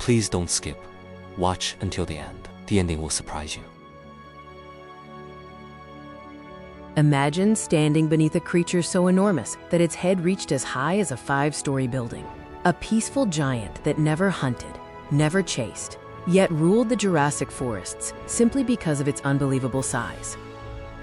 Please don't skip. Watch until the end. The ending will surprise you. Imagine standing beneath a creature so enormous that its head reached as high as a 5-story building. A peaceful giant that never hunted, never chased, yet ruled the Jurassic forests simply because of its unbelievable size.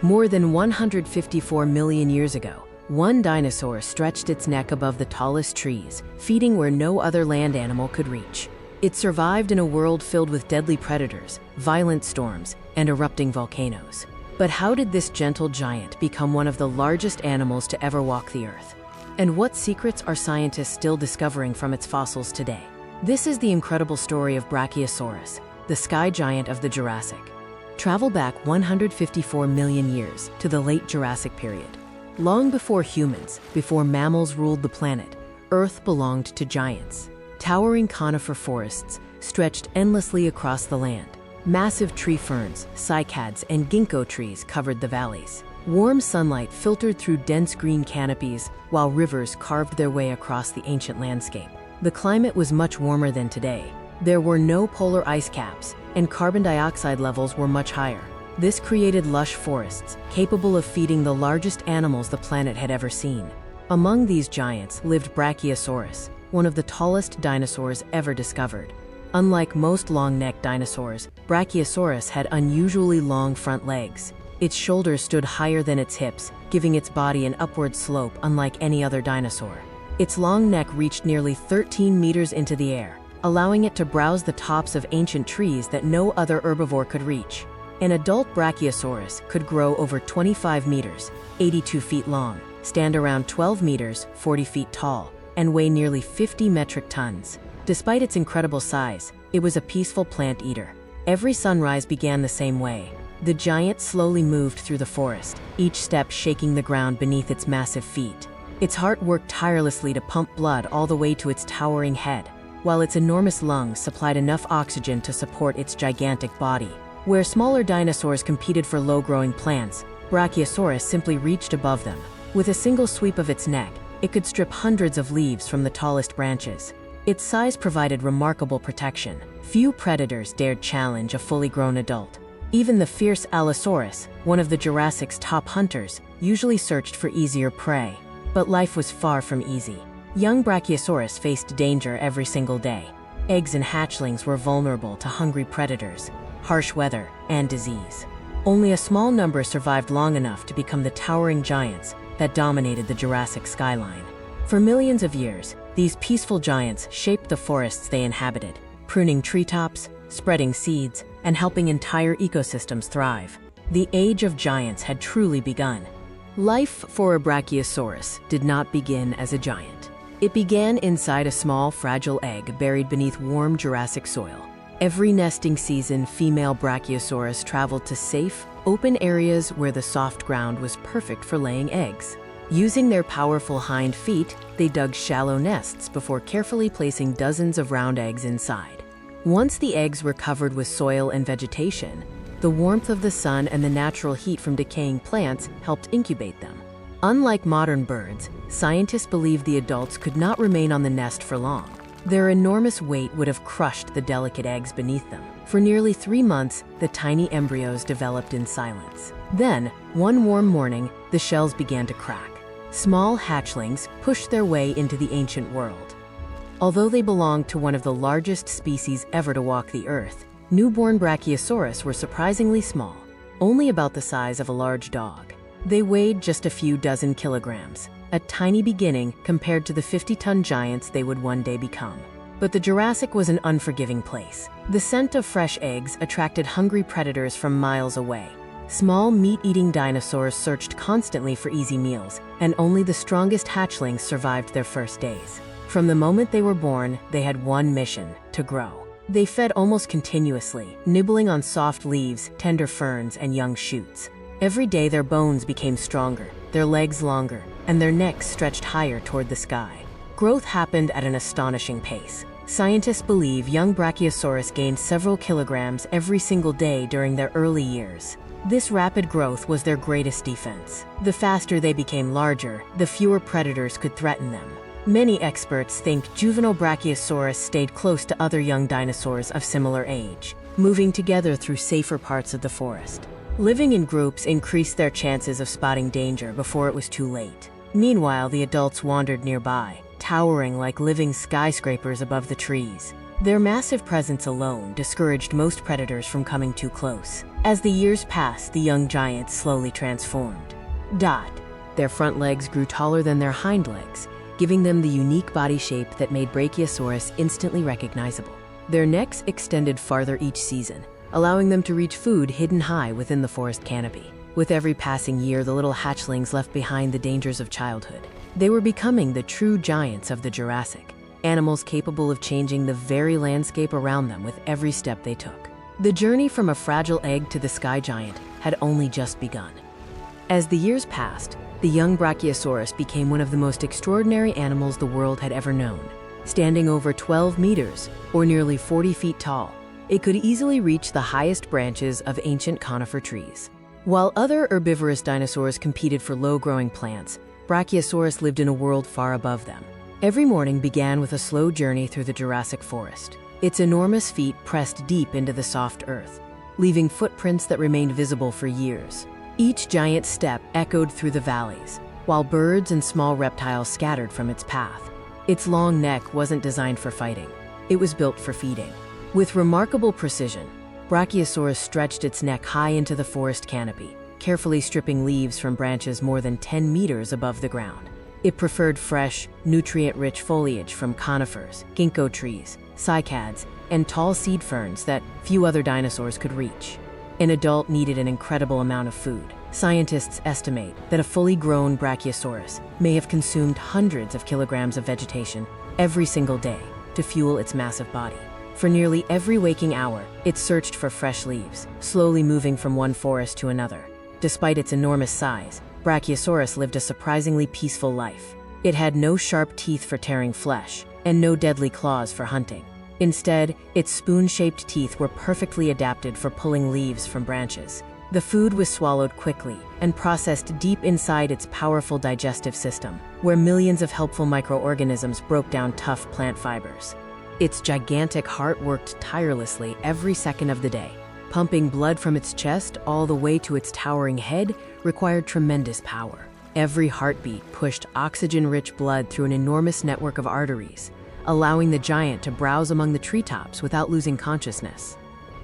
More than 154 million years ago, one dinosaur stretched its neck above the tallest trees, feeding where no other land animal could reach. It survived in a world filled with deadly predators, violent storms, and erupting volcanoes. But how did this gentle giant become one of the largest animals to ever walk the earth? And what secrets are scientists still discovering from its fossils today? This is the incredible story of Brachiosaurus, the sky giant of the Jurassic. Travel back 154 million years to the late Jurassic period. Long before humans, before mammals ruled the planet, Earth belonged to giants. Towering conifer forests stretched endlessly across the land. Massive tree ferns, cycads, and ginkgo trees covered the valleys. Warm sunlight filtered through dense green canopies, while rivers carved their way across the ancient landscape. The climate was much warmer than today. There were no polar ice caps, and carbon dioxide levels were much higher. This created lush forests, capable of feeding the largest animals the planet had ever seen. Among these giants lived Brachiosaurus, one of the tallest dinosaurs ever discovered. Unlike most long-necked dinosaurs, Brachiosaurus had unusually long front legs. Its shoulders stood higher than its hips, giving its body an upward slope unlike any other dinosaur. Its long neck reached nearly 13 meters into the air, allowing it to browse the tops of ancient trees that no other herbivore could reach. An adult Brachiosaurus could grow over 25 meters, 82 feet long, stand around 12 meters, 40 feet tall, and weigh nearly 50 metric tons. Despite its incredible size, it was a peaceful plant eater. Every sunrise began the same way. The giant slowly moved through the forest, each step shaking the ground beneath its massive feet. Its heart worked tirelessly to pump blood all the way to its towering head, while its enormous lungs supplied enough oxygen to support its gigantic body. Where smaller dinosaurs competed for low-growing plants, Brachiosaurus simply reached above them. With a single sweep of its neck, it could strip hundreds of leaves from the tallest branches. Its size provided remarkable protection. Few predators dared challenge a fully grown adult. Even the fierce Allosaurus, one of the Jurassic's top hunters, usually searched for easier prey. But life was far from easy. Young Brachiosaurus faced danger every single day. Eggs and hatchlings were vulnerable to hungry predators, harsh weather, and disease. Only a small number survived long enough to become the towering giants that dominated the Jurassic skyline. For millions of years, these peaceful giants shaped the forests they inhabited, pruning treetops, spreading seeds, and helping entire ecosystems thrive. The age of giants had truly begun. Life for a Brachiosaurus did not begin as a giant. It began inside a small, fragile egg buried beneath warm Jurassic soil. Every nesting season, female Brachiosaurus traveled to safe, open areas where the soft ground was perfect for laying eggs. Using their powerful hind feet, they dug shallow nests before carefully placing dozens of round eggs inside. Once the eggs were covered with soil and vegetation, the warmth of the sun and the natural heat from decaying plants helped incubate them. Unlike modern birds, scientists believed the adults could not remain on the nest for long. Their enormous weight would have crushed the delicate eggs beneath them. For nearly 3 months, the tiny embryos developed in silence. Then, one warm morning, the shells began to crack. Small hatchlings pushed their way into the ancient world. Although they belonged to one of the largest species ever to walk the earth, newborn Brachiosaurus were surprisingly small, only about the size of a large dog. They weighed just a few dozen kilograms, a tiny beginning compared to the 50-ton giants they would one day become. But the Jurassic was an unforgiving place. The scent of fresh eggs attracted hungry predators from miles away. Small meat-eating dinosaurs searched constantly for easy meals, and only the strongest hatchlings survived their first days. From the moment they were born, they had one mission: to grow. They fed almost continuously, nibbling on soft leaves, tender ferns, and young shoots. Every day their bones became stronger, their legs longer, and their necks stretched higher toward the sky. Growth happened at an astonishing pace. Scientists believe young Brachiosaurus gained several kilograms every single day during their early years. This rapid growth was their greatest defense. The faster they became larger, the fewer predators could threaten them. Many experts think juvenile Brachiosaurus stayed close to other young dinosaurs of similar age, moving together through safer parts of the forest. Living in groups increased their chances of spotting danger before it was too late. Meanwhile, the adults wandered nearby, towering like living skyscrapers above the trees. Their massive presence alone discouraged most predators from coming too close. As the years passed, the young giants slowly transformed. Their front legs grew taller than their hind legs, giving them the unique body shape that made Brachiosaurus instantly recognizable. Their necks extended farther each season, allowing them to reach food hidden high within the forest canopy. With every passing year, the little hatchlings left behind the dangers of childhood. They were becoming the true giants of the Jurassic, animals capable of changing the very landscape around them with every step they took. The journey from a fragile egg to the sky giant had only just begun. As the years passed, the young Brachiosaurus became one of the most extraordinary animals the world had ever known. Standing over 12 meters, or nearly 40 feet tall, it could easily reach the highest branches of ancient conifer trees. While other herbivorous dinosaurs competed for low-growing plants, Brachiosaurus lived in a world far above them. Every morning began with a slow journey through the Jurassic forest. Its enormous feet pressed deep into the soft earth, leaving footprints that remained visible for years. Each giant step echoed through the valleys, while birds and small reptiles scattered from its path. Its long neck wasn't designed for fighting. It was built for feeding. With remarkable precision, Brachiosaurus stretched its neck high into the forest canopy, carefully stripping leaves from branches more than 10 meters above the ground. It preferred fresh, nutrient-rich foliage from conifers, ginkgo trees, cycads, and tall seed ferns that few other dinosaurs could reach. An adult needed an incredible amount of food. Scientists estimate that a fully grown Brachiosaurus may have consumed hundreds of kilograms of vegetation every single day to fuel its massive body. For nearly every waking hour, it searched for fresh leaves, slowly moving from one forest to another. Despite its enormous size, Brachiosaurus lived a surprisingly peaceful life. It had no sharp teeth for tearing flesh, and no deadly claws for hunting. Instead, its spoon-shaped teeth were perfectly adapted for pulling leaves from branches. The food was swallowed quickly and processed deep inside its powerful digestive system, where millions of helpful microorganisms broke down tough plant fibers. Its gigantic heart worked tirelessly every second of the day. Pumping blood from its chest all the way to its towering head required tremendous power. Every heartbeat pushed oxygen-rich blood through an enormous network of arteries, allowing the giant to browse among the treetops without losing consciousness.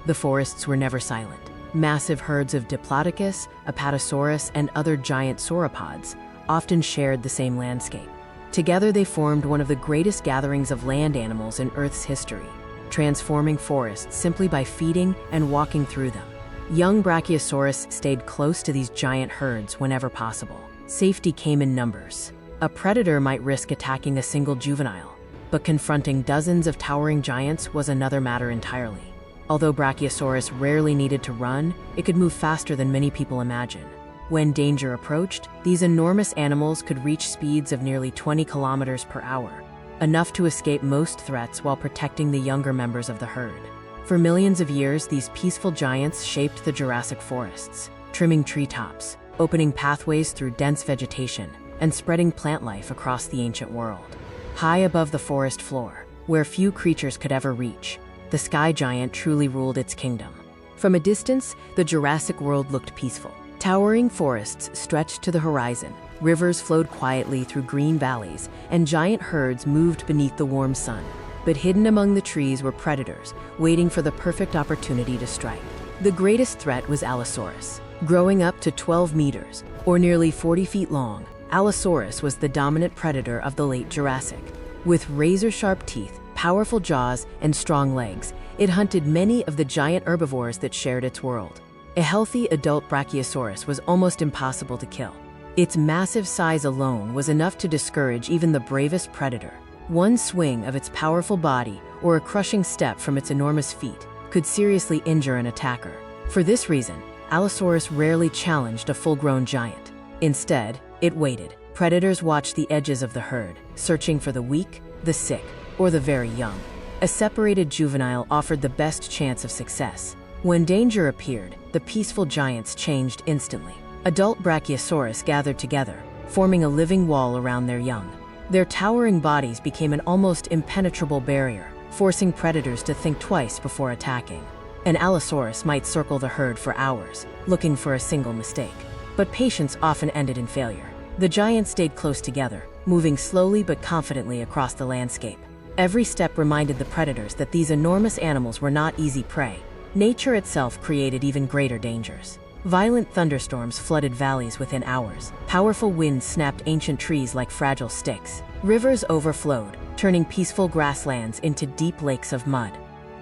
The forests were never silent. Massive herds of Diplodocus, Apatosaurus, and other giant sauropods often shared the same landscape. Together they formed one of the greatest gatherings of land animals in Earth's history, transforming forests simply by feeding and walking through them. Young Brachiosaurus stayed close to these giant herds whenever possible. Safety came in numbers. A predator might risk attacking a single juvenile, but confronting dozens of towering giants was another matter entirely. Although Brachiosaurus rarely needed to run, it could move faster than many people imagine. When danger approached, these enormous animals could reach speeds of nearly 20 kilometers per hour, enough to escape most threats while protecting the younger members of the herd. For millions of years, these peaceful giants shaped the Jurassic forests, trimming treetops, opening pathways through dense vegetation, and spreading plant life across the ancient world. High above the forest floor, where few creatures could ever reach, the sky giant truly ruled its kingdom. From a distance, the Jurassic world looked peaceful. Towering forests stretched to the horizon, rivers flowed quietly through green valleys, and giant herds moved beneath the warm sun. But hidden among the trees were predators, waiting for the perfect opportunity to strike. The greatest threat was Allosaurus. Growing up to 12 meters, or nearly 40 feet long, Allosaurus was the dominant predator of the late Jurassic. With razor-sharp teeth, powerful jaws, and strong legs, it hunted many of the giant herbivores that shared its world. A healthy adult Brachiosaurus was almost impossible to kill. Its massive size alone was enough to discourage even the bravest predator. One swing of its powerful body or a crushing step from its enormous feet could seriously injure an attacker. For this reason, Allosaurus rarely challenged a full-grown giant. Instead, it waited. Predators watched the edges of the herd, searching for the weak, the sick, or the very young. A separated juvenile offered the best chance of success. When danger appeared, the peaceful giants changed instantly. Adult Brachiosaurus gathered together, forming a living wall around their young. Their towering bodies became an almost impenetrable barrier, forcing predators to think twice before attacking. An Allosaurus might circle the herd for hours, looking for a single mistake. But patience often ended in failure. The giants stayed close together, moving slowly but confidently across the landscape. Every step reminded the predators that these enormous animals were not easy prey. Nature itself created even greater dangers. Violent thunderstorms flooded valleys within hours. Powerful winds snapped ancient trees like fragile sticks. Rivers overflowed, turning peaceful grasslands into deep lakes of mud.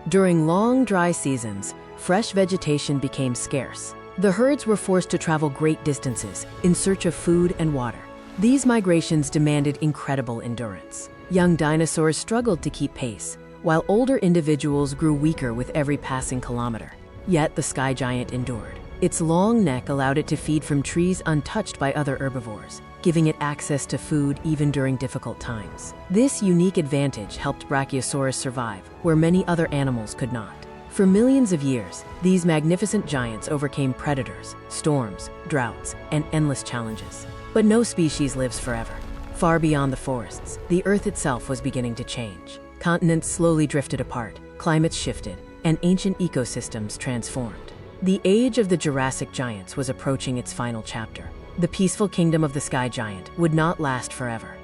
During long, dry seasons, fresh vegetation became scarce. The herds were forced to travel great distances in search of food and water. These migrations demanded incredible endurance. Young dinosaurs struggled to keep pace, while older individuals grew weaker with every passing kilometer. Yet the sky giant endured. Its long neck allowed it to feed from trees untouched by other herbivores, giving it access to food even during difficult times. This unique advantage helped Brachiosaurus survive where many other animals could not. For millions of years, these magnificent giants overcame predators, storms, droughts, and endless challenges. But no species lives forever. Far beyond the forests, the Earth itself was beginning to change. Continents slowly drifted apart, climates shifted, and ancient ecosystems transformed. The age of the Jurassic giants was approaching its final chapter. The peaceful kingdom of the sky giant would not last forever.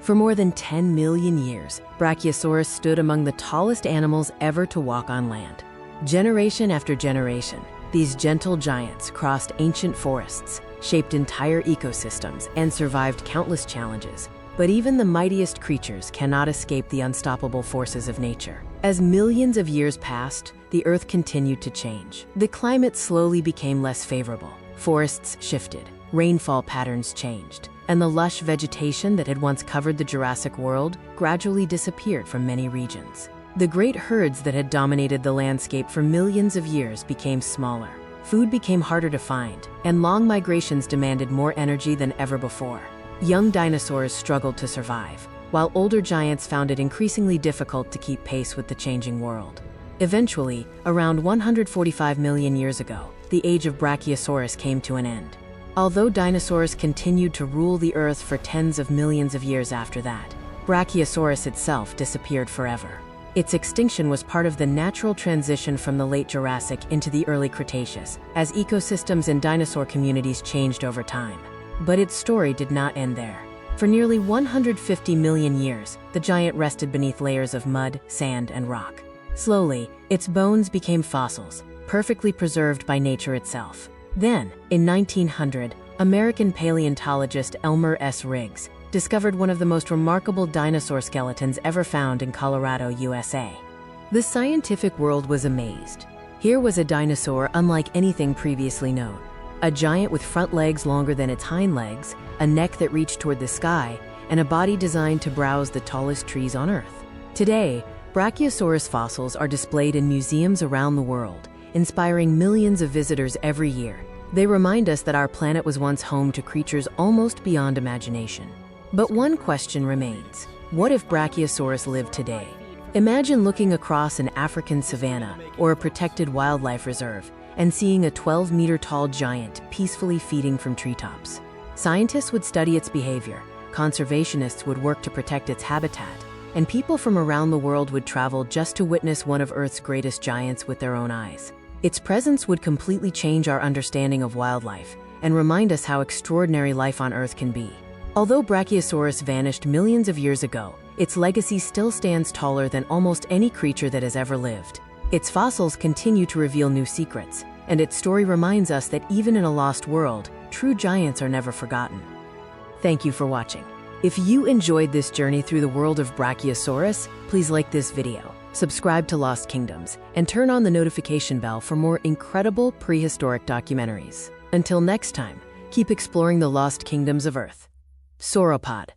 For more than 10 million years, Brachiosaurus stood among the tallest animals ever to walk on land. Generation after generation, these gentle giants crossed ancient forests, shaped entire ecosystems, and survived countless challenges. But even the mightiest creatures cannot escape the unstoppable forces of nature. As millions of years passed, the Earth continued to change. The climate slowly became less favorable. Forests shifted, rainfall patterns changed, and the lush vegetation that had once covered the Jurassic World gradually disappeared from many regions. The great herds that had dominated the landscape for millions of years became smaller. Food became harder to find, and long migrations demanded more energy than ever before. Young dinosaurs struggled to survive, while older giants found it increasingly difficult to keep pace with the changing world. Eventually, around 145 million years ago, the age of Brachiosaurus came to an end. Although dinosaurs continued to rule the Earth for tens of millions of years after that, Brachiosaurus itself disappeared forever. Its extinction was part of the natural transition from the late Jurassic into the early Cretaceous, as ecosystems and dinosaur communities changed over time. But its story did not end there. For nearly 150 million years, the giant rested beneath layers of mud, sand, and rock. Slowly, its bones became fossils, perfectly preserved by nature itself. Then, in 1900, American paleontologist Elmer S. Riggs discovered one of the most remarkable dinosaur skeletons ever found in Colorado, USA. The scientific world was amazed. Here was a dinosaur unlike anything previously known. A giant with front legs longer than its hind legs, a neck that reached toward the sky, and a body designed to browse the tallest trees on Earth. Today, Brachiosaurus fossils are displayed in museums around the world, inspiring millions of visitors every year. They remind us that our planet was once home to creatures almost beyond imagination. But one question remains. What if Brachiosaurus lived today? Imagine looking across an African savanna or a protected wildlife reserve and seeing a 12-meter-tall giant peacefully feeding from treetops. Scientists would study its behavior, conservationists would work to protect its habitat, and people from around the world would travel just to witness one of Earth's greatest giants with their own eyes. Its presence would completely change our understanding of wildlife and remind us how extraordinary life on Earth can be. Although Brachiosaurus vanished millions of years ago, its legacy still stands taller than almost any creature that has ever lived. Its fossils continue to reveal new secrets, and its story reminds us that even in a lost world, true giants are never forgotten. Thank you for watching. If you enjoyed this journey through the world of Brachiosaurus, please like this video, subscribe to Lost Kingdoms, and turn on the notification bell for more incredible prehistoric documentaries. Until next time, keep exploring the lost kingdoms of Earth. Sauropod.